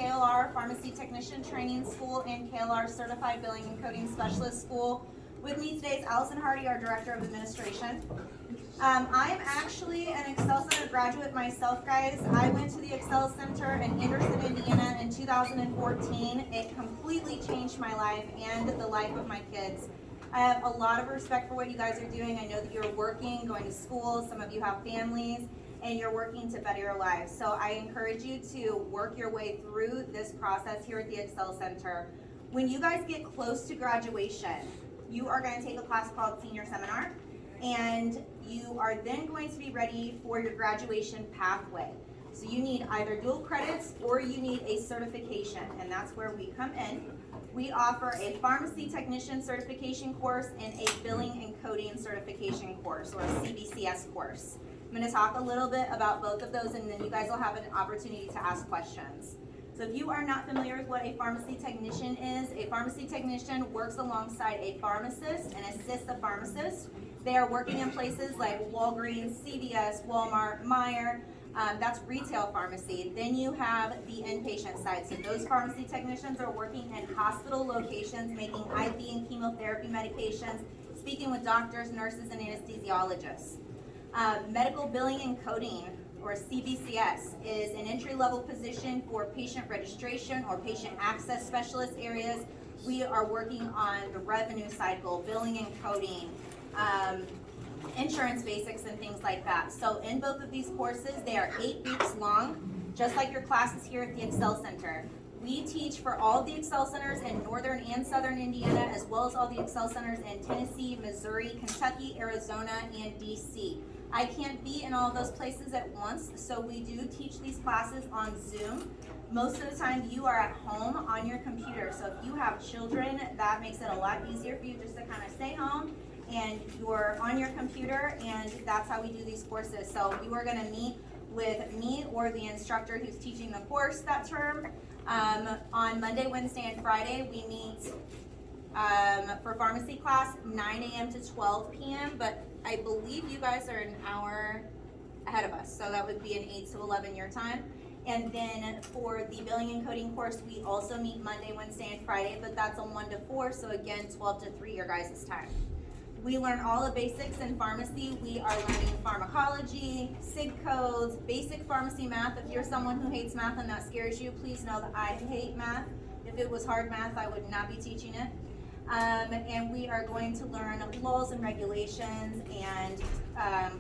KLR Pharmacy Technician Training School and KLR Certified Billing and Coding Specialist School. With me today is Allison Hardy, our Director of Administration. I'm actually an Excel Center graduate myself, guys. I went to the Excel Center in Anderson, Indiana in 2014. It completely changed my life and the life of my kids. I have a lot of respect for what you guys are doing. I know that you're working, going to school, some of you have families, and you're working to better your lives. So I encourage you to work your way through this process here at the Excel Center. When you guys get close to graduation, you are going to take a class called Senior Seminar, and you are then going to be ready for your graduation pathway. So you need either dual credits or you need a certification, and that's where we come in. We offer a pharmacy technician certification course and a billing and coding certification course, or a CBCS course. I'm going to talk a little bit about both of those, and then you guys will have an opportunity to ask questions. So if you are not familiar with what a pharmacy technician is, a pharmacy technician works alongside a pharmacist and assists the pharmacist. They are working in places like Walgreens, CVS, Walmart, Meijer. That's retail pharmacy. Then you have the inpatient side. So those pharmacy technicians are working in hospital locations, making IV and chemotherapy medications, speaking with doctors, nurses, and anesthesiologists. Medical billing and coding, or CBCS, is an entry-level position for patient registration or patient access specialist areas. We are working on the revenue cycle, billing and coding, insurance basics, and things like that. So in both of these courses, they are 8 weeks long, just like your classes here at the Excel Center. We teach for all the Excel Centers in northern and southern Indiana, as well as all the Excel Centers in Tennessee, Missouri, Kentucky, Arizona, and DC. I can't be in all of those places at once, so we do teach these classes on Zoom. Most of the time you are at home on your computer, so if you have children, that makes it a lot easier for you just to kind of stay home and you're on your computer, and that's how we do these courses. So you are going to meet with me or the instructor who's teaching the course that term. On Monday, Wednesday, and Friday, we meet for pharmacy class 9 a.m. to 12 p.m., but I believe you guys are an hour ahead of us, so that would be an 8 to 11 your time. And then for the billing and coding course, we also meet Monday, Wednesday, and Friday, but that's a 1 to 4, so again, 12 to 3 your guys' time. We learn all the basics in pharmacy. We are learning pharmacology, SIG codes, basic pharmacy math. If you're someone who hates math and that scares you, please know that I hate math. If it was hard math, I would not be teaching it. And we are going to learn laws and regulations and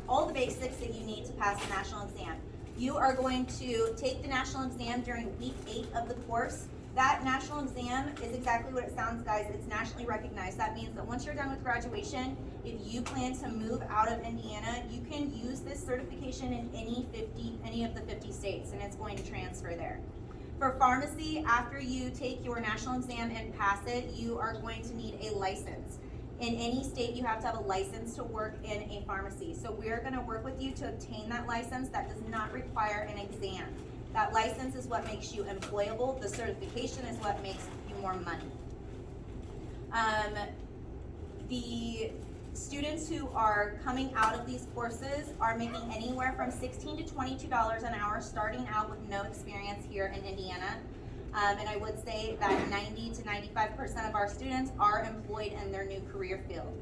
all the basics that you need to pass the national exam. You are going to take the national exam during week 8 of the course. That national exam is exactly what it sounds, guys. It's nationally recognized. That means that once you're done with graduation, if you plan to move out of Indiana, you can use this certification in any of the 50 states, and it's going to transfer there. For pharmacy, after you take your national exam and pass it, you are going to need a license. In any state, you have to have a license to work in a pharmacy. So we are going to work with you to obtain that license. That does not require an exam. That license is what makes you employable. The certification is what makes you more money. The students who are coming out of these courses are making anywhere from $16 to $22 an hour, starting out with no experience here in Indiana. And I would say that 90 to 95% of our students are employed in their new career field.